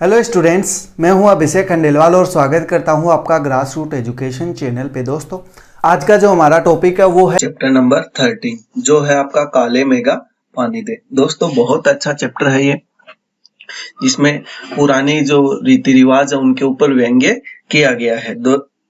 Hello students, मैं हूं अभिषेक खंडेलवाल और स्वागत करता हूं आपका ग्रास रूट एजुकेशन चैनल पे। दोस्तों, आज का जो हमारा टॉपिक है वो है चैप्टर नंबर 13 जो है आपका काले मेघा पानी दे। दोस्तों, बहुत अच्छा चैप्टर है ये, जिसमें पुरानी जो रीति रिवाज है उनके ऊपर व्यंग्य किया गया है।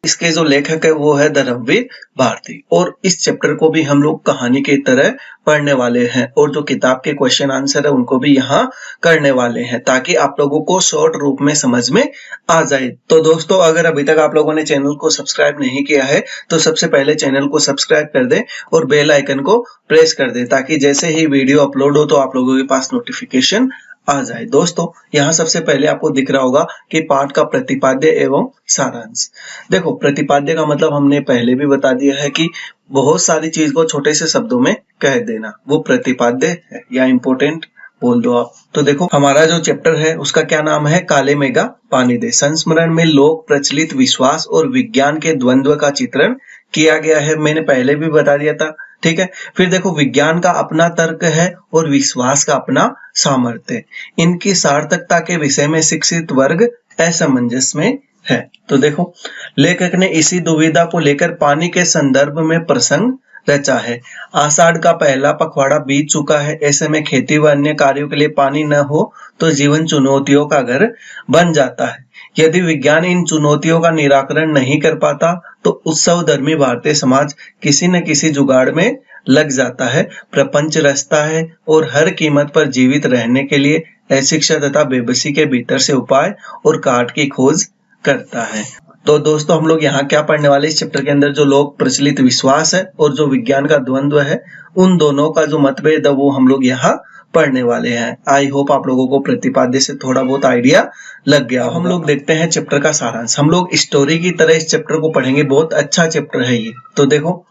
इसके जो लेखक है वो है धर्मवीर भारती, और इस चैप्टर को भी हम लोग कहानी की तरह पढ़ने वाले हैं, और जो किताब के क्वेश्चन आंसर है उनको भी यहाँ करने वाले हैं, ताकि आप लोगों को शॉर्ट रूप में समझ में आ जाए। तो दोस्तों, अगर अभी तक आप लोगों ने चैनल को सब्सक्राइब नहीं किया है तो सबसे पहले चैनल को सब्सक्राइब कर दें और बेल आइकन को प्रेस कर दें, ताकि जैसे ही वीडियो अपलोड हो तो आप लोगों के पास नोटिफिकेशन आ जाए। दोस्तों, यहाँ सबसे पहले आपको दिख रहा होगा कि पाठ का प्रतिपाद्य एवं सारांश। देखो, प्रतिपाद्य का मतलब हमने पहले भी बता दिया है कि बहुत सारी चीज को छोटे से शब्दों में कह देना, वो प्रतिपाद्य है या इम्पोर्टेंट बोल दो आप। तो देखो, हमारा जो चैप्टर है उसका क्या नाम है? काले मेघा पानी दे। संस्मरण में लोक प्रचलित विश्वास और विज्ञान के द्वंद्व का चित्रण किया गया है। मैंने पहले भी बता दिया था, ठीक है। फिर देखो, विज्ञान का अपना तर्क है और विश्वास का अपना सामर्थ्य। इनकी सार्थकता के विषय में शिक्षित वर्ग असमंजस में है। तो देखो, लेखक ने इसी दुविधा को लेकर पानी के संदर्भ में प्रसंग रचा है। आषाढ़ का पहला पखवाड़ा बीत चुका है। ऐसे में खेती व अन्य कार्यों के लिए पानी न हो तो जीवन चुनौतियों का घर बन जाता है। यदि विज्ञान इन चुनौतियों का निराकरण नहीं कर पाता तो उत्सव धर्मी भारतीय समाज किसी न किसी जुगाड़ में लग जाता है, प्रपंच रचता है और हर कीमत पर जीवित रहने के लिए अशिक्षा तथा बेबसी के भीतर से उपाय और काट की खोज करता है। तो दोस्तों, हम लोग यहाँ क्या पढ़ने वाले इस चैप्टर के अंदर? जो लोक प्रचलित विश्वास है और जो विज्ञान का द्वंद्व है, उन दोनों का जो मतभेद है वो हम लोग यहाँ पढ़ने वाले हैं। आई होप आप लोगों को प्रतिपाद्य से थोड़ा बहुत आइडिया लग गया। हम लोग देखते हैं चैप्टर का सारांश। हम लोग स्टोरी की तरह इस चैप्टर को पढ़ेंगे, बहुत अच्छा चैप्टर है ये। तो देखो,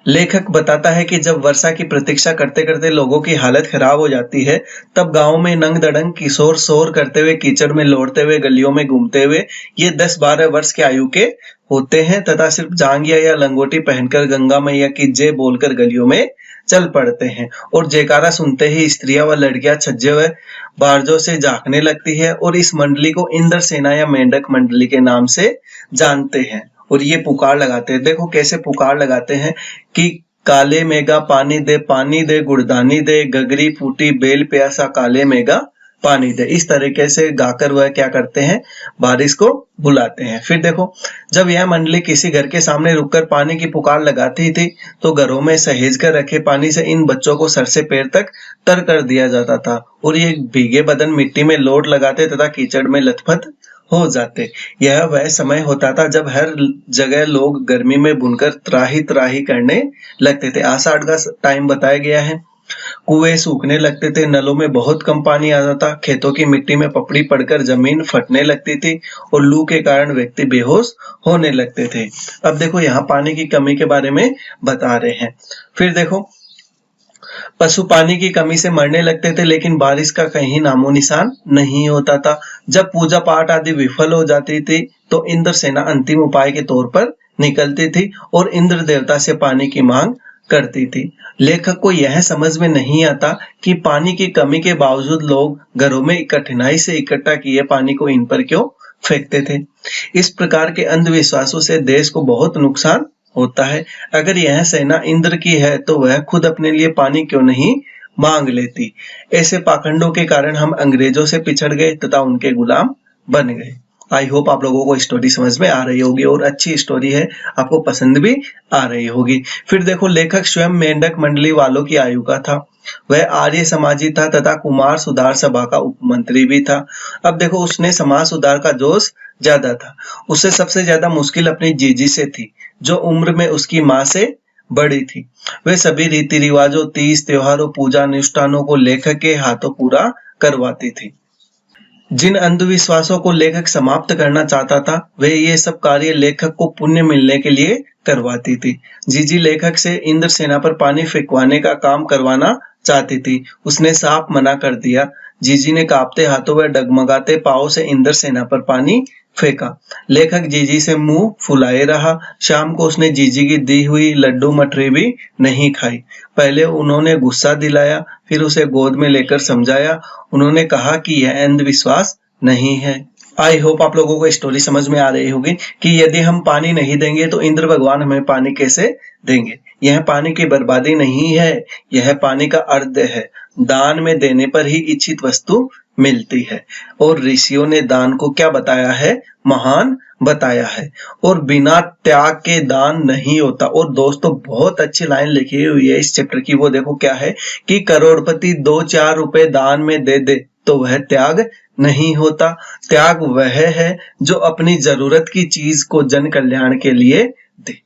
लेखक बताता है कि जब वर्षा की प्रतीक्षा करते करते लोगों की हालत खराब हो जाती है, तब गांव में नंग दड़ंग किशोर शोर करते हुए, कीचड़ में लौटते हुए, गलियों में घूमते हुए ये 10-12 वर्ष के आयु के होते हैं तथा सिर्फ जांघिया या लंगोटी पहनकर गंगा मैया की जय बोलकर गलियों में चल पड़ते हैं, और जयकारा सुनते ही स्त्रियां व लड़कियां छज्जे हुए बारजों से झांकने लगती है, और इस मंडली को इंद्र सेना या मेंढक मंडली के नाम से जानते हैं। और ये पुकार लगाते हैं। देखो कैसे पुकार लगाते हैं कि काले मेघा पानी दे गुड़दानी दे, गगरी फूटी बेल प्यासा काले मेघा पानी दे। इस तरीके से गाकर वह क्या करते हैं? बारिश को बुलाते हैं। फिर देखो, जब यह मंडली किसी घर के सामने रुककर पानी की पुकार लगाती थी तो घरों में सहेज कर रखे पानी से इन बच्चों को सर से पैर तक तर कर दिया जाता था, और ये भीगे बदन मिट्टी में लोट लगाते तथा कीचड़ में लथपथ हो जाते। यह वह समय होता था जब हर जगह लोग गर्मी में बुनकर त्राही त्राही करने लगते थे। आषाढ़ का टाइम बताया गया है। कुएं सूखने लगते थे, नलों में बहुत कम पानी आता था, खेतों की मिट्टी में पपड़ी पड़कर जमीन फटने लगती थी और लू के कारण व्यक्ति बेहोश होने लगते थे। अब देखो, यहाँ पानी की कमी के बारे में बता रहे हैं। फिर देखो, पशु पानी की कमी से मरने लगते थे, लेकिन बारिश का कहीं नामो निशान नहीं होता था। जब पूजा पाठ आदि विफल हो जाती थी तो इंद्र सेना अंतिम उपाय के तौर पर निकलती थी और इंद्र देवता से पानी की मांग करती थी। लेखक को यह समझ में नहीं आता कि पानी की कमी के बावजूद लोग घरों में कठिनाई से इकट्ठा किए पानी को इन पर क्यों फेंकते थे। इस प्रकार के अंधविश्वासों से देश को बहुत नुकसान होता है। अगर यह सेना इंद्र की है तो वह खुद अपने लिए पानी क्यों नहीं मांग लेती? ऐसे पाखंडों के कारण हम अंग्रेजों से पिछड़ गए तथा उनके गुलाम बन गए। आई होप आप लोगों को स्टोरी समझ में आ रही होगी, और अच्छी स्टोरी है, आपको पसंद भी आ रही होगी। फिर देखो, लेखक स्वयं मेंढक मंडली वालों की आयु का था। वह आर्य समाजी था तथा कुमार सुधार सभा का उपमंत्री भी था। अब देखो, उसने समाज सुधार का जोश ज्यादा था। उसे सबसे ज्यादा मुश्किल अपनी जीजी से थी, जो उम्र में उसकी माँ से बड़ी थी। वे सभी रीति रिवाजों, तीज त्योहारों, पूजा अनुष्ठानों को लेखक के हाथों पूरा करवाती थी। जिन अंधविश्वासों को लेखक समाप्त करना चाहता था, वे ये सब कार्य लेखक को पुण्य मिलने के लिए करवाती थी। जीजी लेखक से इंद्र सेना पर पानी फेंकवाने का काम करवाना चाहती थी। उसने साफ मना कर दिया। जीजी ने कांपते हाथों व डगमगाते पांवों से इंद्र सेना पर पानी फेंका। लेखक जीजी से मुंह फुलाए रहा। शाम को उसने जीजी की दी हुई लड्डू मठरी भी नहीं खाई। पहले उन्होंने गुस्सा दिलाया, फिर उसे गोद में लेकर समझाया। उन्होंने कहा कि यह अंधविश्वास नहीं है। आई होप आप लोगों को स्टोरी समझ में आ रही होगी कि यदि हम पानी नहीं देंगे तो इंद्र भगवान हमें पानी कैसे देंगे। यह पानी की बर्बादी नहीं है, यह पानी का अर्थ है। दान में देने पर ही इच्छित वस्तु मिलती है। और ऋषियों ने दान को क्या बताया है? महान बताया है। और बिना त्याग के दान नहीं होता। और दोस्तों बहुत अच्छी लाइन लिखी हुई है इस चैप्टर की, वो देखो क्या है कि करोड़पति 2-4 रुपए दान में दे दे तो वह त्याग नहीं होता। त्याग वह है जो अपनी जरूरत की चीज को जन कल्याण के लिए दे।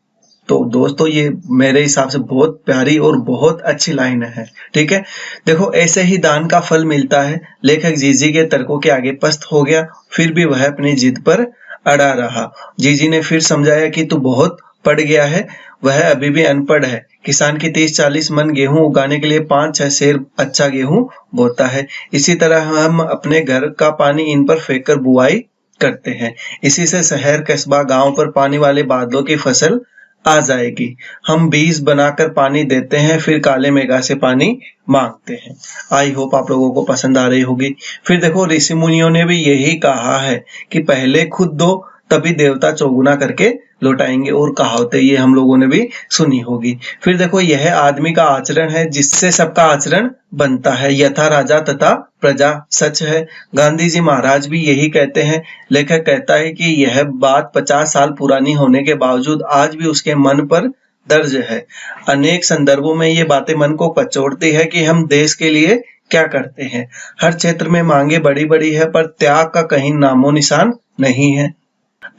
तो दोस्तों ये मेरे हिसाब से बहुत प्यारी और बहुत अच्छी लाइन है। ठीक है, देखो ऐसे ही दान का फल मिलता है। लेखक जीजी के तर्कों के आगे पस्त हो गया, फिर भी वह अपनी जिद पर अड़ा रहा। जीजी ने फिर समझाया कि तू बहुत पढ़ गया है, वह अभी भी अनपढ़ है। किसान की 30-40 मन गेहूं उगाने के लिए 5-6 सेर अच्छा गेहूं बोता है। इसी तरह हम अपने घर का पानी इन पर फेंक कर बुआई करते हैं। इसी से शहर, कस्बा, गांव पर पानी वाले बादलों की फसल आ जाएगी। हम बीज बनाकर पानी देते हैं, फिर काले मेघा से पानी मांगते हैं। आई होप आप लोगों को पसंद आ रही होगी। फिर देखो ऋषि मुनियों ने भी यही कहा है कि पहले खुद दो तभी देवता चौगुना करके लौटाएंगे। और कहावतें ये हम लोगों ने भी सुनी होगी। फिर देखो यह आदमी का आचरण है जिससे सबका आचरण बनता है। यथा राजा तथा प्रजा, सच है। गांधी जी महाराज भी यही कहते हैं। लेखक कहता है कि यह बात 50 साल पुरानी होने के बावजूद आज भी उसके मन पर दर्ज है। अनेक संदर्भों में ये बातें मन को कचोटती है कि हम देश के लिए क्या करते हैं। हर क्षेत्र में मांगे बड़ी बड़ी है पर त्याग का कहीं नामो निशान नहीं है।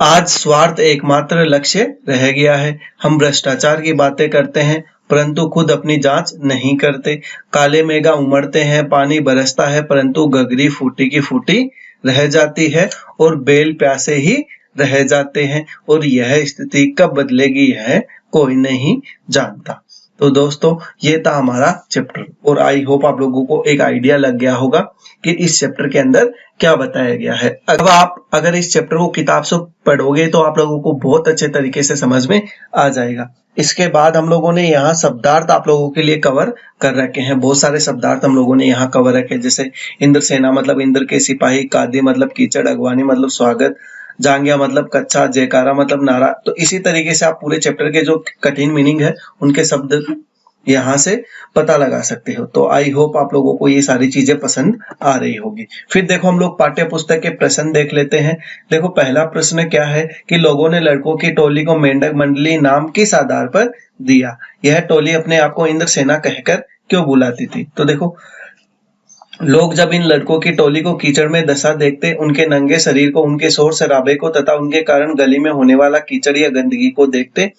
आज स्वार्थ एकमात्र लक्ष्य रह गया है। हम भ्रष्टाचार की बातें करते हैं परंतु खुद अपनी जांच नहीं करते। काले मेघा उमड़ते हैं, पानी बरसता है परंतु गगरी फूटी की फूटी रह जाती है और बेल प्यासे ही रह जाते हैं। और यह स्थिति कब बदलेगी है कोई नहीं जानता। तो दोस्तों ये था हमारा चैप्टर और आई होप आप लोगों को एक आइडिया लग गया होगा कि इस चैप्टर के अंदर क्या बताया गया है। अब आप अगर इस चैप्टर को किताब से पढ़ोगे तो आप लोगों को बहुत अच्छे तरीके से समझ में आ जाएगा। इसके बाद हम लोगों ने यहाँ शब्दार्थ आप लोगों के लिए कवर कर रखे हैं। बहुत सारे शब्दार्थ हम लोगों ने यहाँ कवर रखे, जैसे इंद्र सेना मतलब इंद्र के सिपाही, कादी मतलब कीचड़, अगवानी मतलब स्वागत, जांगिया मतलब कच्चा, जयकारा मतलब नारा। तो इसी तरीके से आप पूरे चैप्टर के जो कठिन मीनिंग है उनके शब्द यहाँ से पता लगा सकते हो। तो आई होप आप लोगों को ये सारी चीजें पसंद आ रही होगी। फिर देखो हम लोग पाठ्य पुस्तक के प्रश्न देख लेते हैं। देखो पहला प्रश्न क्या है कि लोगों ने लड़कों की टोली को मेंढक मंडली नाम किस आधार पर दिया? यह टोली अपने आप को इंद्र सेना कहकर क्यों बुलाती थी? तो देखो लोग जब इन लड़कों की टोली को कीचड़ में दशा देखते, उनके नंगे शरीर को, उनके शोर शराबे को तथा उनके कारण गली में होने वाला कीचड़ या गंदगी को देखते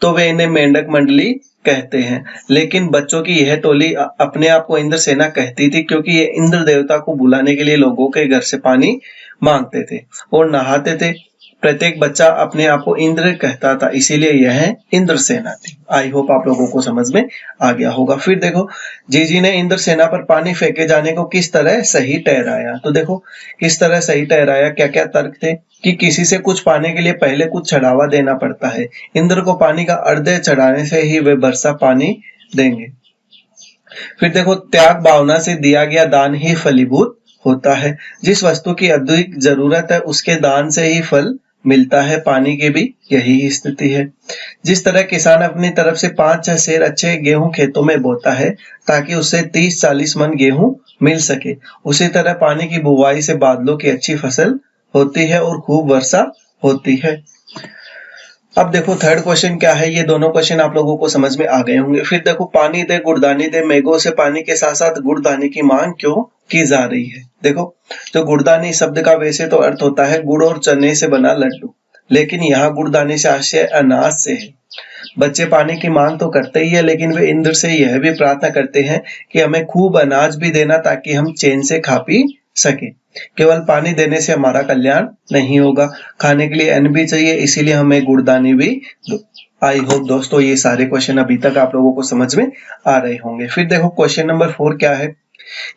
तो वे इन्हें मेंढक मंडली कहते हैं। लेकिन बच्चों की यह टोली अपने आप को इंद्र सेना कहती थी क्योंकि ये इंद्र देवता को बुलाने के लिए लोगों के घर से पानी मांगते थे और नहाते थे। प्रत्येक बच्चा अपने आप को इंद्र कहता था, इसीलिए यह इंद्र सेना थी। आई होप आप लोगों को समझ में आ गया होगा। फिर देखो जीजी ने इंद्र सेना पर पानी फेंके जाने को किस तरह सही ठहराया? तो देखो किस तरह सही ठहराया, क्या क्या तर्क थे कि किसी से कुछ पाने के लिए पहले कुछ चढ़ावा देना पड़ता है। इंद्र को पानी का अर्ध चढ़ाने से ही वे वर्षा पानी देंगे। फिर देखो त्याग भावना से दिया गया दान ही फलीभूत होता है। जिस वस्तु की अधिक जरूरत है उसके दान से ही फल मिलता है। पानी की भी यही स्थिति है। जिस तरह किसान अपनी तरफ से 5-6 सेर अच्छे गेहूं खेतों में बोता है ताकि उससे 30-40 मन गेहूं मिल सके, उसी तरह पानी की बुवाई से बादलों की अच्छी फसल होती है और खूब वर्षा होती है। अब देखो थर्ड क्वेश्चन क्या है, ये दोनों क्वेश्चन आप लोगों को समझ में आ गए होंगे। फिर देखो पानी दे गुड़दानी दे, मेघों से पानी के साथ साथ गुड़दानी की मांग क्यों की जा रही है? देखो जो गुड़दानी शब्द का वैसे तो अर्थ होता है गुड़ और चने से बना लड्डू, लेकिन यहाँ गुड़दानी से आशय अनाज से है। बच्चे पानी की मांग तो करते ही है लेकिन वे इंद्र से यह भी प्रार्थना करते हैं कि हमें खूब अनाज भी देना ताकि हम चैन से खा पी सके। केवल पानी देने से हमारा कल्याण नहीं होगा, खाने के लिए अन्न भी चाहिए, इसीलिए हमें गुड़दानी भी दो। आई होप दोस्तों ये सारे क्वेश्चन अभी तक आप लोगों को समझ में आ रहे होंगे। फिर देखो क्वेश्चन नंबर 4 क्या है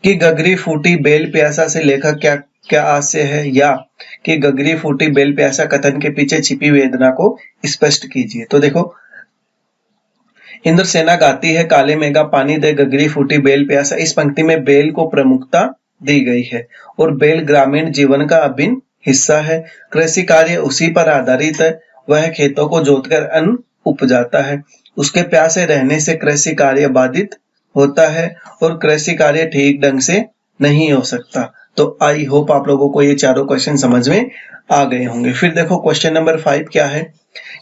कि गगरी फूटी बेल प्यासा से लेखक क्या क्या आशय है, या कि गगरी फूटी बेल प्यासा कथन के पीछे छिपी वेदना को स्पष्ट कीजिए। तो देखो इंद्र सेना गाती है काले मेघा पानी दे गगरी फूटी बेल प्यासा। इस पंक्ति में बेल को प्रमुखता दी गई है और बैल ग्रामीण जीवन का अभिन्न हिस्सा है। कृषि कार्य उसी पर आधारित है। वह खेतों को जोतकर अन्न उपजाता है। उसके प्यासे रहने से कृषि कार्य बाधित होता है और कृषि कार्य ठीक ढंग से नहीं हो सकता। तो आई होप आप लोगों को ये चारों क्वेश्चन समझ में आ गए होंगे। फिर देखो क्वेश्चन नंबर 5 क्या है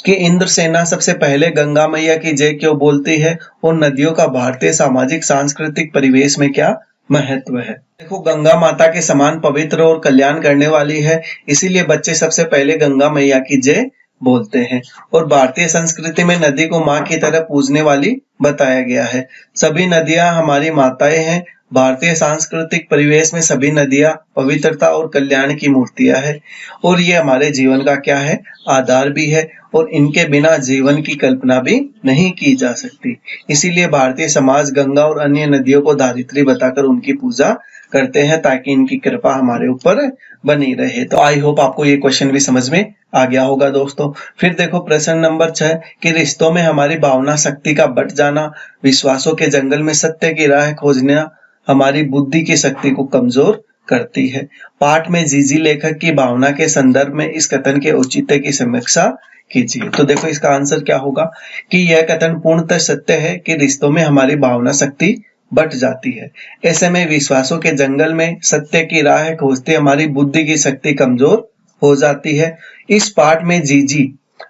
कि इंद्रसेना सबसे पहले गंगा मैया की जय क्यों बोलती है और नदियों का भारतीय सामाजिक सांस्कृतिक परिवेश में क्या महत्व है। देखो गंगा माता के समान पवित्र और कल्याण करने वाली है, इसीलिए बच्चे सबसे पहले गंगा मैया की जय बोलते हैं। और भारतीय संस्कृति में नदी को माँ की तरह पूजने वाली बताया गया है। सभी नदियां हमारी माताएं हैं। भारतीय सांस्कृतिक परिवेश में सभी नदियां पवित्रता और कल्याण की मूर्तियां हैं और ये हमारे जीवन का क्या है, आधार भी है और इनके बिना जीवन की कल्पना भी नहीं की जा सकती। इसीलिए भारतीय समाज गंगा और अन्य नदियों को धारित्री बताकर उनकी पूजा करते हैं ताकि इनकी कृपा हमारे ऊपर बनी रहे। तो आई होप आपको ये क्वेश्चन भी समझ में आ गया होगा दोस्तों। फिर देखो प्रश्न नंबर 6 कि रिश्तों में हमारी भावना शक्ति का बट जाना, विश्वासों के जंगल में सत्य की राह खोजना हमारी बुद्धि की शक्ति को कमजोर करती है। पाठ में जीजी लेखक की भावना के संदर्भ में इस कथन के औचित्य की समीक्षा कीजिए। तो देखो इसका आंसर क्या होगा कि यह कथन पूर्णतः सत्य है कि रिश्तों में हमारी भावना शक्ति बट जाती है। ऐसे में विश्वासों के जंगल में सत्य की राह खोजते हमारी बुद्धि की शक्ति कमजोर हो जाती है। इस पाठ में जीजी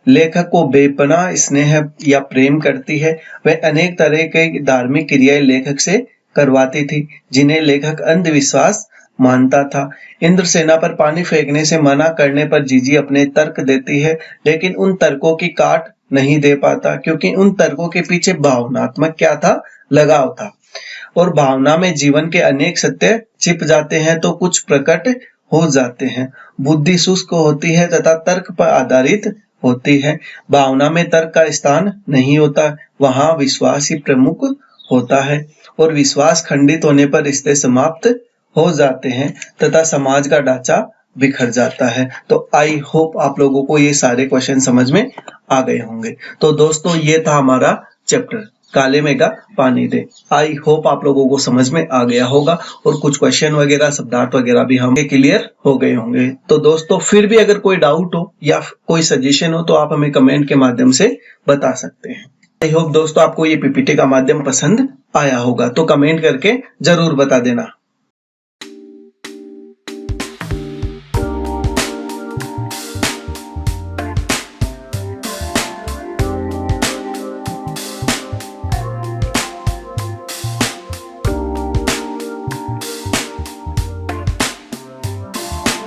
लेखक को बेपनाह स्नेह या प्रेम करती है। वह अनेक तरह के धार्मिक क्रियाएं लेखक से करवाती थी जिन्हें लेखक अंधविश्वास मानता था। इंद्रसेना पर पानी फेंकने से मना करने पर जीजी अपने तर्क देती है, लेकिन उन तर्कों की काट नहीं दे पाता क्योंकि उन तर्कों के पीछे भावनात्मक क्या था, लगाव था। और भावना में जीवन के अनेक सत्य छिप जाते हैं तो कुछ प्रकट हो जाते हैं। बुद्धि शुष्क होती है तथा तर्क पर आधारित होती है। भावना में तर्क का स्थान नहीं होता, वहां विश्वास ही प्रमुख होता है और विश्वास खंडित होने पर रिश्ते समाप्त हो जाते हैं तथा समाज का ढांचा बिखर जाता है। तो आई होप आप लोगों को ये सारे क्वेश्चन समझ में आ गए होंगे। तो दोस्तों ये था हमारा चैप्टर काले मेघा पानी दे। आई होप आप लोगों को समझ में आ गया होगा और कुछ क्वेश्चन वगैरह शब्दार्थ वगैरह भी हमें क्लियर हो गए होंगे। तो दोस्तों फिर भी अगर कोई डाउट हो या कोई सजेशन हो तो आप हमें कमेंट के माध्यम से बता सकते हैं। आई होप दोस्तों आपको ये पीपीटी का माध्यम पसंद आया होगा, तो कमेंट करके जरूर बता देना।